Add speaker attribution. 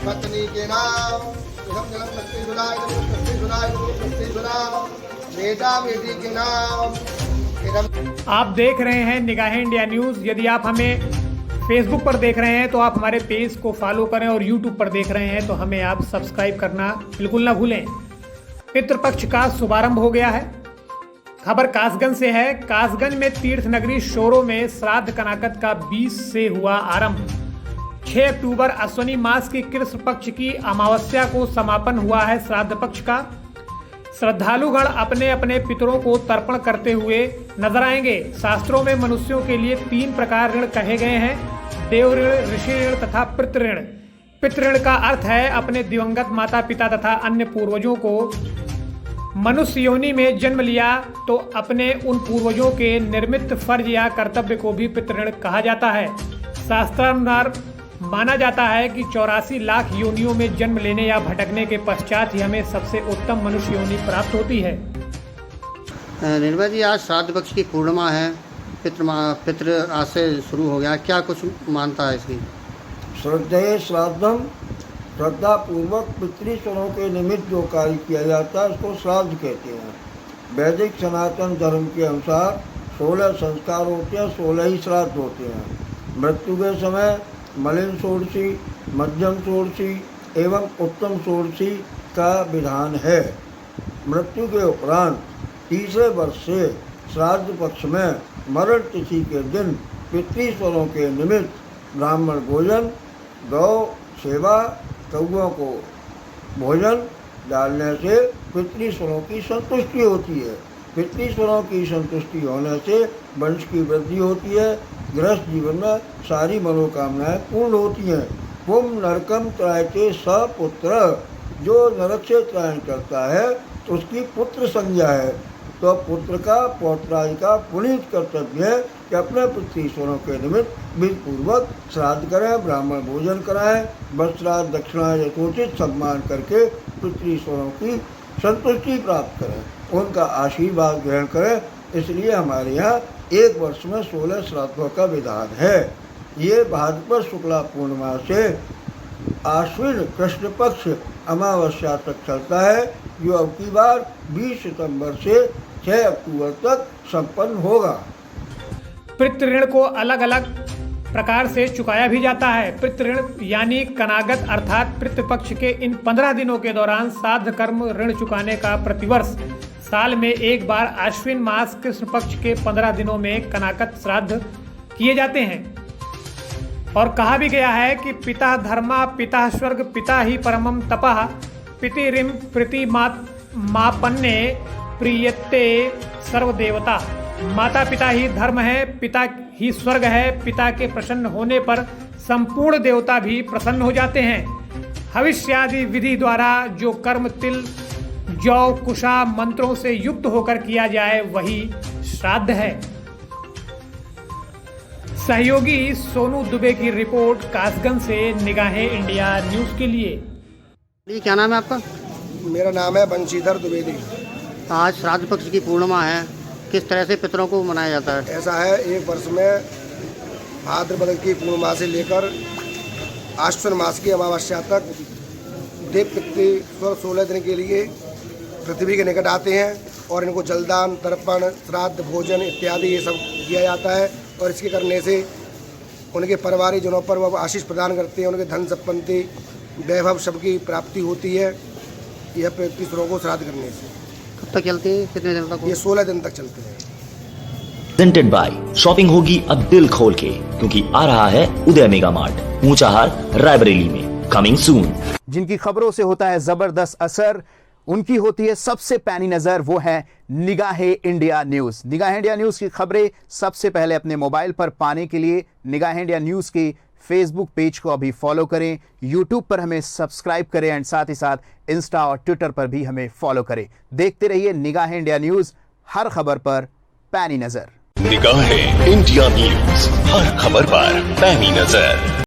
Speaker 1: पत्नी के नाम बेटा बेटी के नाम।
Speaker 2: आप देख रहे हैं निगाहें इंडिया न्यूज़। यदि आप हमें फेसबुक पर देख रहे हैं तो आप हमारे पेज को फॉलो करें और यूट्यूब पर देख रहे हैं तो हमें आप सब्सक्राइब करना बिल्कुल ना भूलें। पितृपक्ष का शुभारंभ हो गया है। खबर कासगंज से है। कासगंज में तीर्थ नगरी शोरों में श्राद्ध कनाकत का 20 से हुआ आरंभ। 6 अक्टूबर अश्वनी मास की कृष्ण पक्ष की अमावस्या को समापन हुआ है श्राद्ध पक्ष का। श्रद्धालुगण अपने अपने पितरों को तर्पण करते हुए नजर आएंगे। शास्त्रों में मनुष्यों के लिए 3 प्रकार ऋण कहे गए हैं: देव ऋण, ऋषि ऋण तथा पितृ ऋण। पितृ ऋण का अर्थ है अपने दिवंगत माता पिता तथा अन्य पूर्वजों को। मनुष्य योनि में जन्म लिया तो अपने उन पूर्वजों के निर्मित फर्ज या कर्तव्य को भी पितृ ऋण कहा जाता है। शास्त्रानुसार माना जाता है कि 84 लाख योनियों में जन्म लेने या भटकने के पश्चात ही हमें सबसे उत्तम मनुष्य योनि प्राप्त होती है।
Speaker 3: निर्भय जी, आज श्राद्ध पक्ष की पूर्णिमा है। पितृ आज से शुरू हो गया, क्या कुछ मानता है इसकी?
Speaker 4: श्रद्धेय श्राद्धम, श्रद्धा पूर्वक पितृस्वरों के निमित्त जो कार्य किया जाता है उसको श्राद्ध कहते हैं। वैदिक सनातन धर्म के अनुसार 16 संस्कार होते हैं, 16 ही श्राद्ध होते हैं। मृत्यु के समय मलिन षोडशी, मध्यम षोडशी एवं उत्तम षोडशी का विधान है। मृत्यु के उपरांत तीसरे वर्ष से श्राद्ध पक्ष में मरण तिथि के दिन पितृस्वरों के निमित्त ब्राह्मण भोजन, गौ सेवा, कौओं को भोजन डालने से पितृस्वरों की संतुष्टि होती है। पितृस्वरों की संतुष्टि होने से वंश की वृद्धि होती है। गृहस्थ जीवन में सारी मनोकामनाएं पूर्ण होती हैं। पुम नरकम त्रायते सपुत्र, जो नरक से त्रायण करता है तो उसकी पुत्र संज्ञा है। तो पुत्र का पौत्रादि का पुनीत कर्तव्य है कि अपने पितृस्वरों के निमित्त विधिपूर्वक श्राद्ध करें, ब्राह्मण भोजन कराएं, वस्त्राद दक्षिणा यथोचित सम्मान करके पितृस्वरों की संतुष्टि प्राप्त करें, उनका आशीर्वाद ग्रहण करें। इसलिए हमारे यहाँ एक वर्ष में 16 श्राद्धों का विधान है। ये भाद्रपद शुक्ला पूर्णिमा से आश्विन कृष्ण पक्ष अमावस्या तक चलता है, जो अब की बार 20 सितंबर से 6 अक्टूबर तक संपन्न होगा।
Speaker 2: पितृ ऋण को अलग अलग प्रकार से चुकाया भी जाता है। पितृ ऋण यानी कनागत अर्थात पितृपक्ष के इन 15 दिनों के दौरान श्राद्ध कर्म ऋण चुकाने का प्रतिवर्ष साल में एक बार आश्विन मास कृष्ण पक्ष के 15 दिनों में कनाकत श्राद्ध किए जाते हैं। और कहा भी गया है कि पिता धर्मा, पिता स्वर्ग, पिता ही परमम तपः, पितिरिम प्रीति मापन्ने प्रियते सर्वदेवता। माता पिता ही धर्म है, पिता ही स्वर्ग है। पिता के प्रसन्न होने पर संपूर्ण देवता भी प्रसन्न हो जाते हैं। हविष्यादि विधि द्वारा जो कर्म तिल, जौ, कुशा मंत्रों से युक्त होकर किया जाए वही श्राद्ध है। सहयोगी सोनू दुबे की रिपोर्ट कासगंज से निगाहें इंडिया न्यूज़ के लिए।
Speaker 3: क्या नाम है आपका?
Speaker 1: मेरा नाम है बंशीधर द्विवेदी।
Speaker 3: आज श्राद्ध पक्ष की पूर्णिमा है, किस तरह से पितरों को मनाया जाता है?
Speaker 1: ऐसा है, एक वर्ष में भाद्रपद की पूर्णिमा से लेकर आश्विन मास की अमावस्या तक देव पितृ 16 दिन के लिए पृथ्वी के निकट आते हैं और इनको जलदान, तर्पण, श्राद्ध, भोजन इत्यादि ये सब किया जाता है। और इसके करने से उनके परिवारजनों पर वह आशीष प्रदान करते हैं, उनके धन संपत्ति, वैभव सबकी प्राप्ति होती है यह पितरों को श्राद्ध करने से।
Speaker 3: कब तक चलते हैं, कितने दिन तक?
Speaker 1: ये 16 दिन तक चलते हैं।
Speaker 5: प्रेजेंटेड बाय शॉपिंग होगी अब दिल खोल के, क्योंकि आ रहा है उदय मेगा मार्ट, ऊंचाहार, रायबरेली में, कमिंग सून।
Speaker 6: जिनकी खबरों से होता है जबरदस्त असर, उनकी होती है सबसे पैनी नजर, वो है निगाहें इंडिया न्यूज। निगाहें इंडिया न्यूज की खबरें सबसे पहले अपने मोबाइल पर पाने के लिए निगाहें इंडिया न्यूज के फेसबुक पेज को अभी फॉलो करें, यूट्यूब पर हमें सब्सक्राइब करें एंड साथ ही साथ इंस्टा और ट्विटर पर भी हमें फॉलो करें। देखते रहिए निगाहें इंडिया न्यूज, हर खबर पर पैनी नजर।
Speaker 7: निगाहें इंडिया न्यूज, हर खबर पर पैनी नजर।